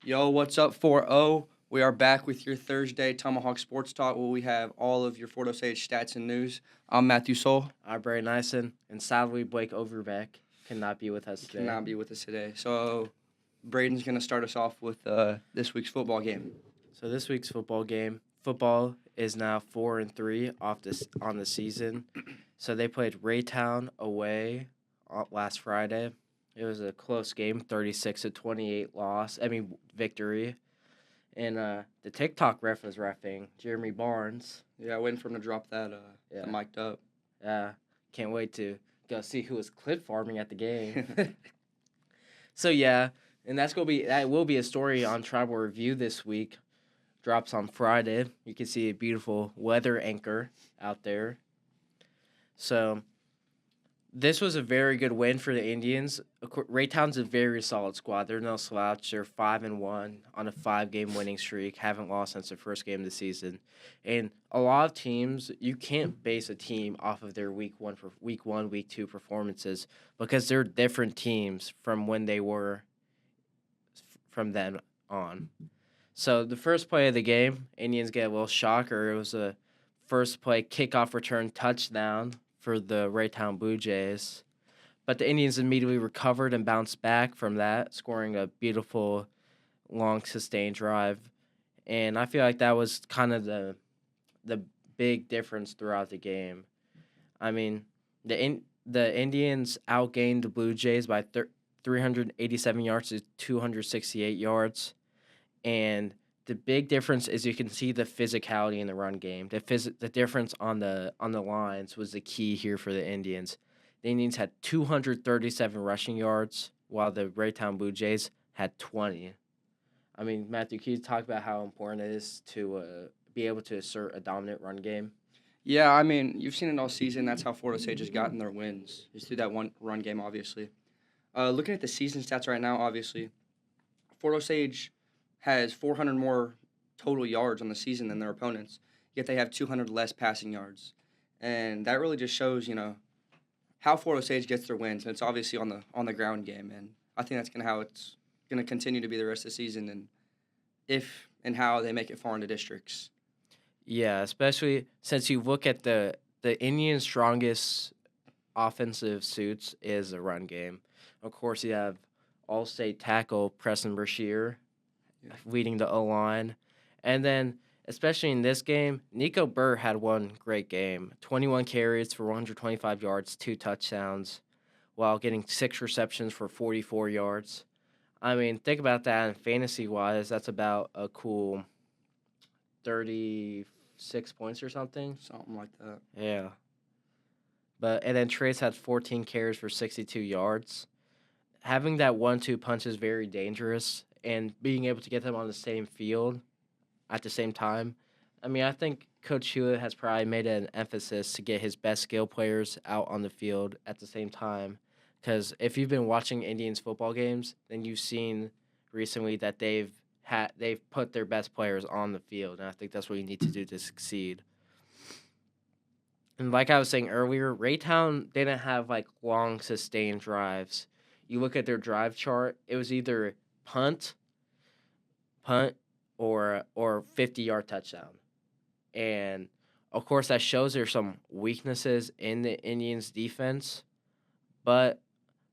Yo, what's up, 4-0? We are back with your Thursday Tomahawk Sports Talk, where we have all of your Fort Osage stats and news. I'm Matthew Soul. I'm Barry Nyson, and sadly, Blake Overbeck cannot be with us He today. cannot be with us today. So, Braden's going to start us off with this week's football game. So this week's football game, football is now 4-3 on the season. So they played Raytown away last Friday. It was a close game, 36-28 victory. And the TikTok ref was reffing, Jeremy Barnes. Yeah, waiting for him to drop that mic'd up. Yeah, can't wait to go see who was clip farming at the game. So yeah, and that will be a story on Tribal Review this week. Drops on Friday. You can see a beautiful weather anchor out there. So this was a very good win for the Indians. Raytown's a very solid squad. They're no slouch. They're 5-1 on a 5-game winning streak. Haven't lost since the first game of the season. And a lot of teams, you can't base a team off of their week one, week two performances because they're different teams from when they were from then on. So the first play of the game, Indians get a little shocker. It was a first play kickoff return touchdown for the Raytown Blue Jays. But the Indians immediately recovered and bounced back from that, scoring a beautiful, long, sustained drive. And I feel like that was kind of the big difference throughout the game. I mean, the Indians outgained the Blue Jays by 387 yards to 268 yards. And the big difference is you can see the physicality in the run game. The difference on the lines was the key here for the Indians. The Indians had 237 rushing yards, while the Raytown Blue Jays had 20. I mean, Matthew, can you talk about how important it is to be able to assert a dominant run game? Yeah, I mean, you've seen it all season. That's how Fort Osage has gotten their wins, is through that one run game, obviously. Looking at the season stats right now, obviously, Fort Osage has 400 more total yards on the season than their opponents, yet they have 200 less passing yards. And that really just shows, how Fort Osage gets their wins, and it's obviously on the ground game. And I think that's how it's gonna continue to be the rest of the season, and if and how they make it far into districts. Yeah, especially since you look at the Indians' strongest offensive suits is the run game. Of course, you have all-state tackle Preston Brashear leading the O-line. And then, especially in this game, Nico Burr had one great game. 21 carries for 125 yards, 2 touchdowns, while getting 6 receptions for 44 yards. I mean, think about that in fantasy-wise. That's about a cool 36 points or something. Something like that. Yeah. And then Trace had 14 carries for 62 yards. Having that 1-2 punch is very dangerous, and being able to get them on the same field at the same time. I mean, I think Coach Hewitt has probably made an emphasis to get his best skill players out on the field at the same time. Because if you've been watching Indians football games, then you've seen recently that they've put their best players on the field, and I think that's what you need to do to succeed. And like I was saying earlier, Raytown didn't have like long sustained drives. You look at their drive chart, it was either punt, or 50-yard touchdown. And of course that shows there's some weaknesses in the Indians defense, but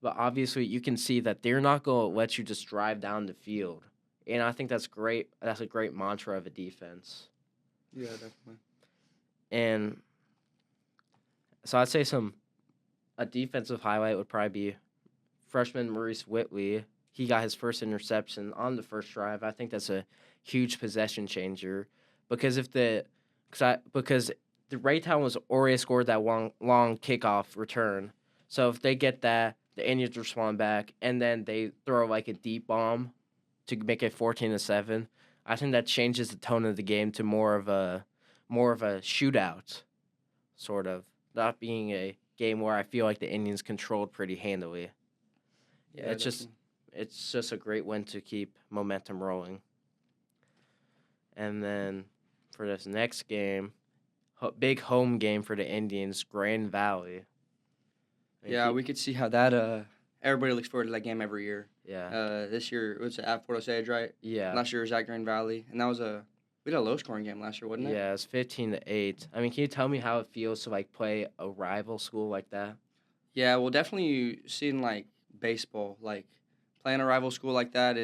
obviously you can see that they're not going to let you just drive down the field. And I think that's great. That's a great mantra of a defense. Yeah, definitely. And so I'd say a defensive highlight would probably be freshman Maurice Whitley. He got his first interception on the first drive. I think that's a huge possession changer because because the Raytown was already scored that long kickoff return. So if they get that, the Indians respond back, and then they throw like a deep bomb to make it 14-7. I think that changes the tone of the game to more of a shootout, sort of, not being a game where I feel like the Indians controlled pretty handily. Yeah, it's just a great win to keep momentum rolling. And then for this next game, big home game for the Indians, Grand Valley. Yeah, we could see how that everybody looks forward to that game every year. Yeah. This year it was at Fort Osage, right? Yeah. Last year it was at Grand Valley, and that was we had a low scoring game last year, wasn't it? Yeah, it's 15-8. I mean, can you tell me how it feels to like play a rival school like that? Yeah, well, definitely seeing like baseball, like playing a rival school like that,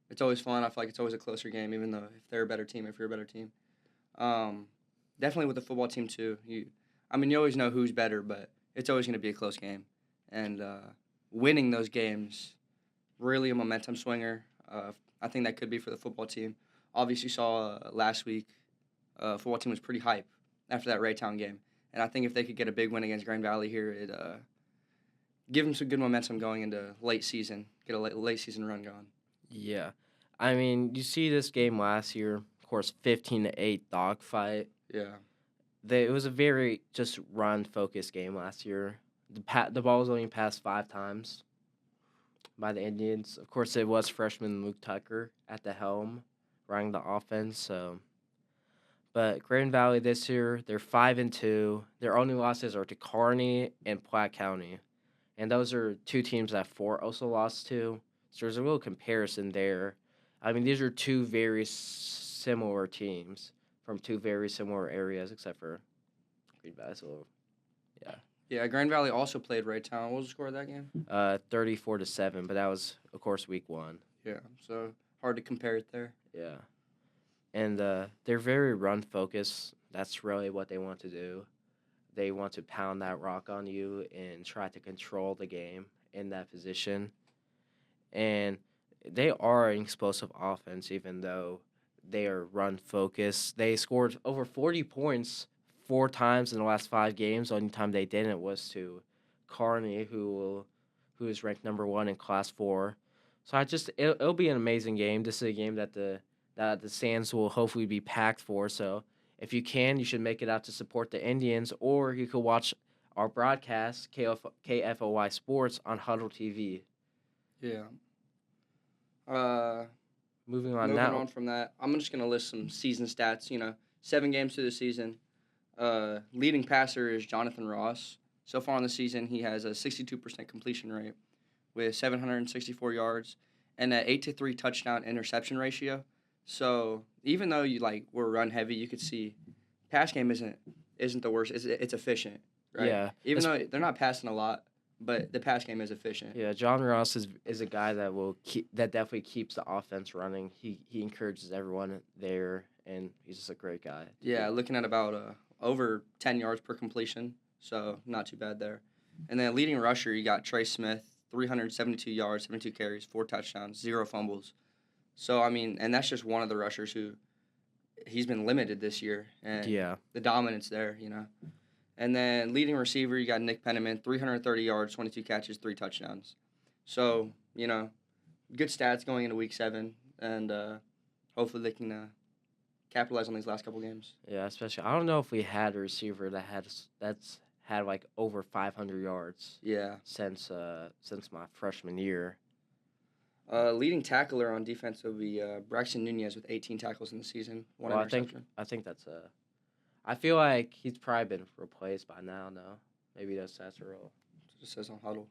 it's always fun. I feel like it's always a closer game, even though if they're a better team, if you're a better team. Um, Definitely with the football team too. I mean, you always know who's better, but it's always going to be a close game, and winning those games really a momentum swinger. I think that could be for the football team. Obviously, saw last week, football team was pretty hype after that Raytown game, and I think if they could get a big win against Grand Valley here, it give them some good momentum going into late season. Get a late season run going. Yeah. I mean, you see this game last year, of course, 15-8 dogfight. Yeah. It was a very just run focused game last year. The ball was only passed 5 times by the Indians. Of course, it was freshman Luke Tucker at the helm running the offense. But Grand Valley this year, they're 5-2. Their only losses are to Kearney and Platte County, and those are 2 teams that Fort also lost to. So there's a real comparison there. I mean, these are 2 very similar teams from 2 very similar areas, except for Green Valley. So, yeah. Yeah, Grand Valley also played Raytown. What was the score of that game? 34-7, but that was, of course, week 1. Yeah, so hard to compare it there. Yeah. And they're very run focused. That's really what they want to do. They want to pound that rock on you and try to control the game in that position. And they are an explosive offense, even though they are run focused. They scored over 40 points 4 times in the last 5 games. The only time they didn't was to Kearney, who is ranked number 1 in Class 4. So it'll be an amazing game. This is a game that the stands will hopefully be packed for. So if you can, you should make it out to support the Indians, or you could watch our broadcast, KFOY Sports, on Huddle TV. Yeah. Moving on Moving on from that, I'm just going to list some season stats. 7 games through the season. Leading passer is Jonathan Ross. So far in the season, he has a 62% completion rate with 764 yards and an 8-3 touchdown interception ratio. So even though we're run heavy, you could see pass game isn't the worst. It's efficient, right? Yeah. Even though they're not passing a lot, but the pass game is efficient. Yeah, John Ross is a guy that definitely keeps the offense running. He encourages everyone there, and he's just a great guy. Yeah, looking at about over 10 yards per completion, so not too bad there. And then leading rusher, you got Trey Smith, 372 yards, 72 carries, 4 touchdowns, 0 fumbles. So, I mean, and that's just one of the rushers who he's been limited this year. And the dominance there, And then leading receiver, you got Nick Penniman, 330 yards, 22 catches, 3 touchdowns. So, good stats going into Week 7, and hopefully they can capitalize on these last couple games. Yeah, especially I don't know if we had a receiver that's had like over 500 yards. Yeah. Since my freshman year. Leading tackler on defense will be Braxton Nunez with 18 tackles in the season. One interception. I think that's I feel like he's probably been replaced by now. No, maybe those stats are real. It just says on Huddle.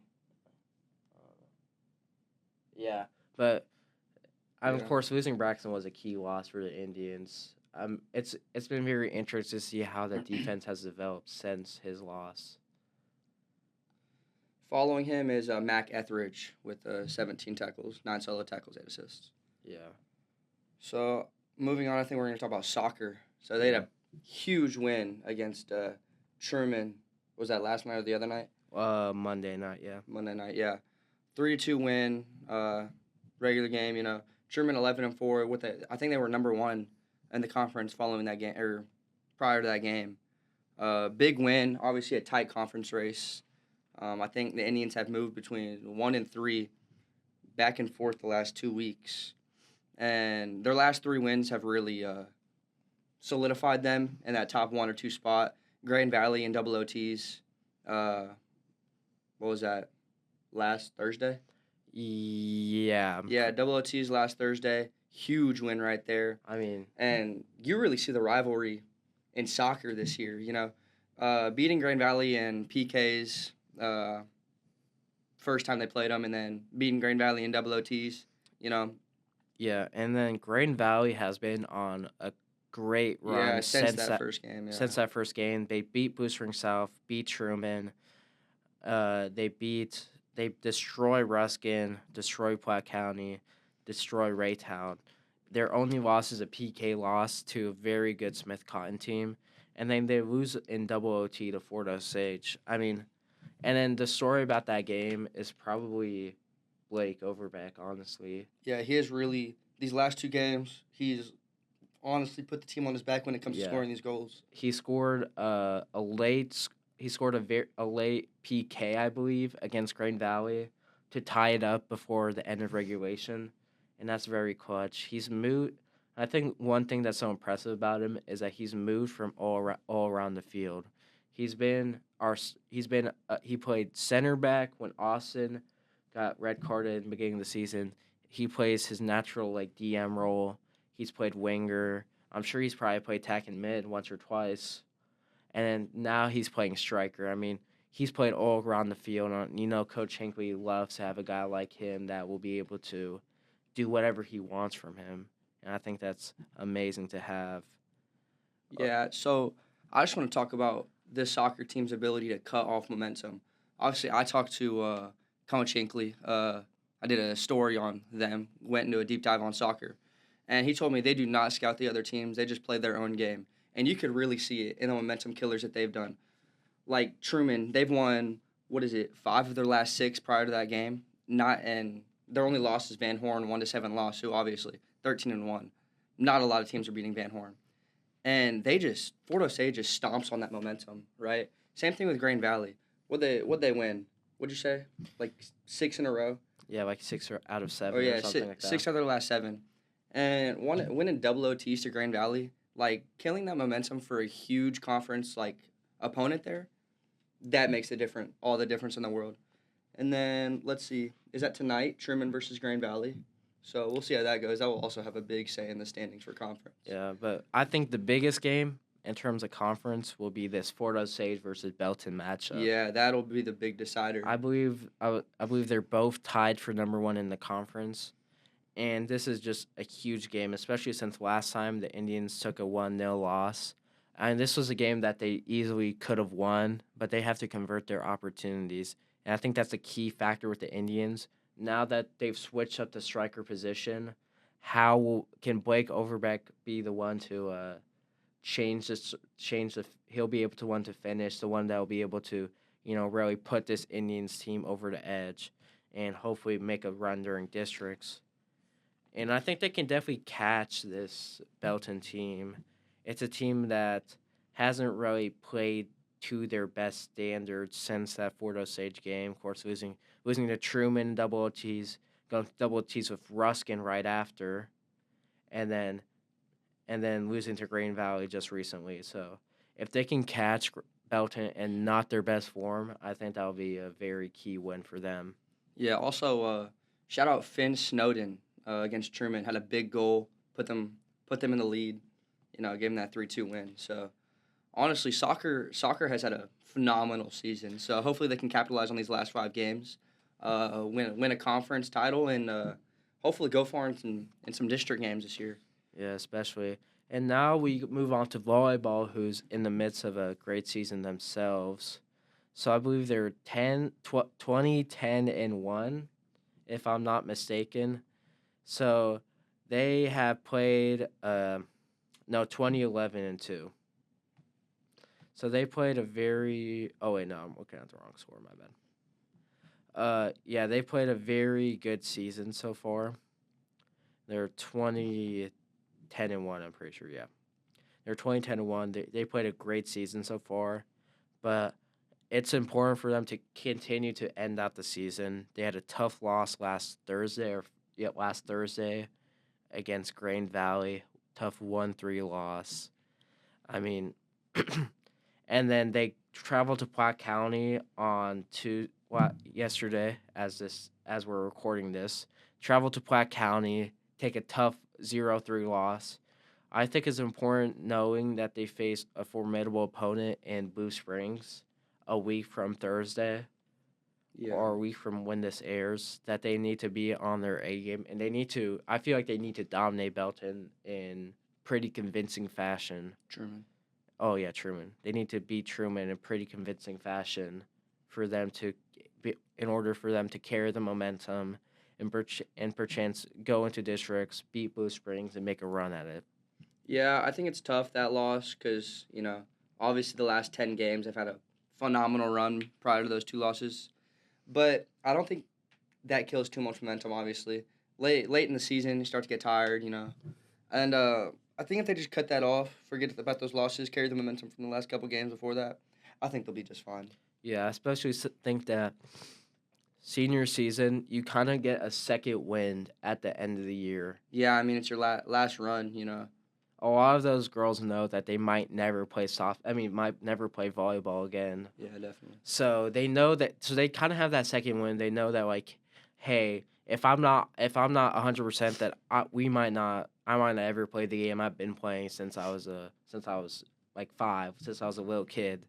Yeah, but of course losing Braxton was a key loss for the Indians. It's been very interesting to see how the defense has developed since his loss. Following him is Mac Etheridge with 17 tackles, 9 solo tackles, 8 assists. Yeah. So moving on, I think we're going to talk about soccer. So they had a huge win against Truman. Was that last night or the other night? Monday night, yeah. Monday night, yeah. 3-2 win, regular game. Truman 11-4 I think they were number 1 in the conference following that game or prior to that game. Big win, obviously a tight conference race. I think the Indians have moved between 1 and 3 back and forth the last 2 weeks. And their last 3 wins have really solidified them in that top 1 or 2 spot. Grand Valley and double OTs. What was that? Last Thursday? Yeah. Yeah, double OTs last Thursday. Huge win right there. I mean. And you really see the rivalry in soccer this year, beating Grand Valley and PKs. first time they played them, and then beating Green Valley in double OTs. You know, Yeah, and then Green Valley has been on a great yeah, run since that first game, yeah. since that first game. They beat Boostering South, beat Truman. They destroy Ruskin, destroy Platte County, destroy Raytown. Their only loss is a PK loss to a very good Smith Cotton team, and then they lose in double OT to Fort Osage. I mean, and then the story about that game is probably Blake Overbeck, honestly. Yeah, he has really these last two games. He's honestly put the team on his back when it comes to Yeah. scoring these goals. He scored a late PK, I believe, against Green Valley to tie it up before the end of regulation, and that's very clutch. He's moved. I think one thing that's so impressive about him is that he's moved from all around the field. He played center back when Austin got red carded in the beginning of the season. He plays his natural like DM role. He's played winger. I'm sure he's probably played tack and mid once or twice. And then now he's playing striker. I mean, he's played all around the field. Coach Hinckley loves to have a guy like him that will be able to do whatever he wants from him. And I think that's amazing to have. Yeah, so I just want to talk about this soccer team's ability to cut off momentum. Obviously, I talked to Coach Hinckley. I did a story on them, went into a deep dive on soccer. And he told me they do not scout the other teams. They just play their own game. And you could really see it in the momentum killers that they've done. Like Truman, they've won, 5 of their last 6 prior to that game. And their only loss is Van Horn, 1-7 loss, who obviously 13-1. Not a lot of teams are beating Van Horn. And Fort Osage just stomps on that momentum, right? Same thing with Grain Valley. What'd they win? What'd you say? Like 6 in a row? Yeah, like 6 out of 7 Oh yeah, or something like that. 6 out of their last 7. And winning double OTs to Grain Valley, like killing that momentum for a huge conference like opponent there, that makes all the difference in the world. And then let's see, is that tonight? Truman versus Grain Valley. So we'll see how that goes. That will also have a big say in the standings for conference. Yeah, but I think the biggest game in terms of conference will be this Fort Osage versus Belton matchup. Yeah, that'll be the big decider. I believe they're both tied for number 1 in the conference. And this is just a huge game, especially since last time the Indians took a 1-0 loss. And this was a game that they easily could have won, but they have to convert their opportunities. And I think that's a key factor with the Indians. Now that they've switched up the striker position, can Blake Overbeck be the one to change the he'll be able to one to finish, the one that will be able to, really put this Indians team over the edge and hopefully make a run during districts. And I think they can definitely catch this Belton team. It's a team that hasn't really played to their best standards since that Fort Osage game. Of course, losing to Truman double OTs, going double OTs with Ruskin right after, and then losing to Green Valley just recently. So if they can catch Belton and not their best form, I think that'll be a very key win for them. Yeah. Also, shout out Finn Snowden. Against Truman, had a big goal, put them in the lead, gave them that 3-2 win. So, honestly, soccer has had a phenomenal season. So hopefully they can capitalize on these last 5 games, win a conference title, and hopefully go far in some district games this year. Yeah, especially. And now we move on to volleyball, who's in the midst of a great season themselves. So I believe they're 20, 10, and 1, if I'm not mistaken. So they have played 20, 11, and 2. So they played a very I'm looking at the wrong score, my bad. They played a very good season so far. They're 20, 10, and 1, I'm pretty sure, yeah. They're 20, 10, and 1. They played a great season so far, but it's important for them to continue to end out the season. They had a tough loss last Thursday against Grain Valley. Tough 1-3 loss. I mean, and then they traveled to Platte County yesterday as we're recording this. Traveled to Platte County, take a tough 0-3 loss. I think it's important knowing that they face a formidable opponent in Blue Springs a week from Thursday. Yeah. or a week from when this airs, that they need to be on their A game, and they need to. I feel like they need to dominate Belton in pretty convincing fashion. Truman. Oh yeah, Truman. They need to beat Truman in pretty convincing fashion for them to, in order for them to carry the momentum and perchance go into districts, beat Blue Springs, and make a run at it. Yeah, I think it's tough, that loss, because, obviously the last 10 games they've had a phenomenal run prior to those 2 losses. But I don't think that kills too much momentum, obviously. Late in the season, you start to get tired, And I think if they just cut that off, forget about those losses, carry the momentum from the last couple games before that, I think they'll be just fine. Yeah, I especially think that senior season, you kind of get a second wind at the end of the year. Yeah, I mean, it's your last run, A lot of those girls know that they might never play might never play volleyball again. Yeah, definitely. So they know that. So they kind of have that second wind. They know that, like, hey, if I'm not 100%, that I might not ever play the game I've been playing since I was like 5, since I was a little kid.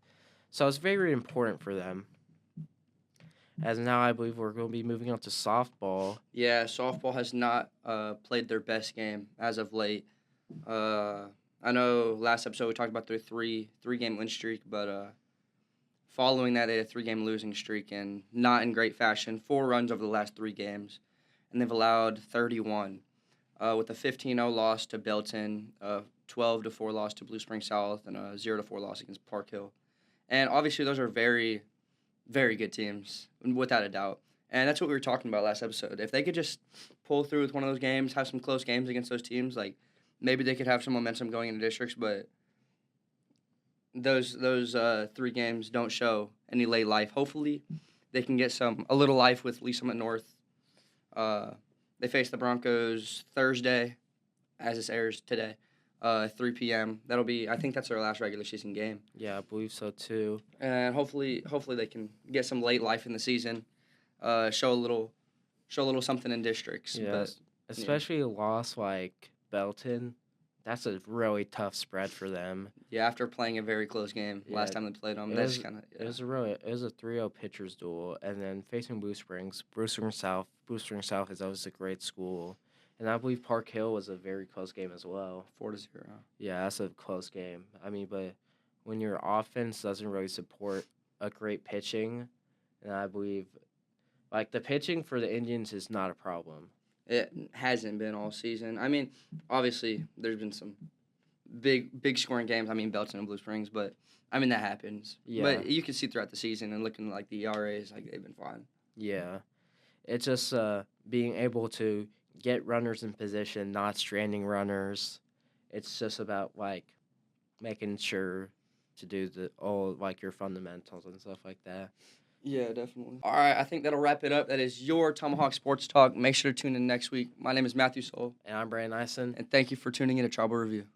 So it's very important for them. As now, I believe we're going to be moving on to softball. Yeah, softball has not played their best game as of late. I know last episode we talked about their three-game win streak, but following that, they had a 3-game losing streak, and not in great fashion. 4 runs over the last 3 games, and they've allowed 31, with a 15-0 loss to Belton, 12-4 loss to Blue Spring South, and a 0-4 loss against Park Hill. And obviously, those are very, very good teams, without a doubt. And that's what we were talking about last episode. If they could just pull through with one of those games, have some close games against those teams, like maybe they could have some momentum going into districts, but those 3 games don't show any late life. Hopefully, they can get a little life with Lee Summit North. They face the Broncos Thursday, as this airs today, 3 p.m. I think that's their last regular season game. Yeah, I believe so too. And hopefully they can get some late life in the season, show a little something in districts. Yes, But, especially a loss like Belton. That's a really tough spread for them. yeah, after playing a very close game last Yeah, time they played them, it that's was- kind of It was a 3-0 pitchers duel, and then facing Blue Springs. Blue Spring South is always a great school, and I believe Park Hill was a very close game as well. 4-0. Yeah, that's a close game. I mean, but when your offense doesn't really support a great pitching, and I believe, like, the pitching for the Indians is not a problem. It hasn't been all season. I mean, obviously there's been some big scoring games. I mean, Belton and Blue Springs, but I mean that happens. Yeah. But you can see throughout the season and looking like the ERAs, like they've been fine. Yeah, it's just being able to get runners in position, not stranding runners. It's just about, like, making sure to do your fundamentals and stuff like that. Yeah, definitely. All right, I think that'll wrap it up. That is your Tomahawk Sports Talk. Make sure to tune in next week. My name is Matthew Soul, And I'm Brandon Eisen. and thank you for tuning in to Tribal Review.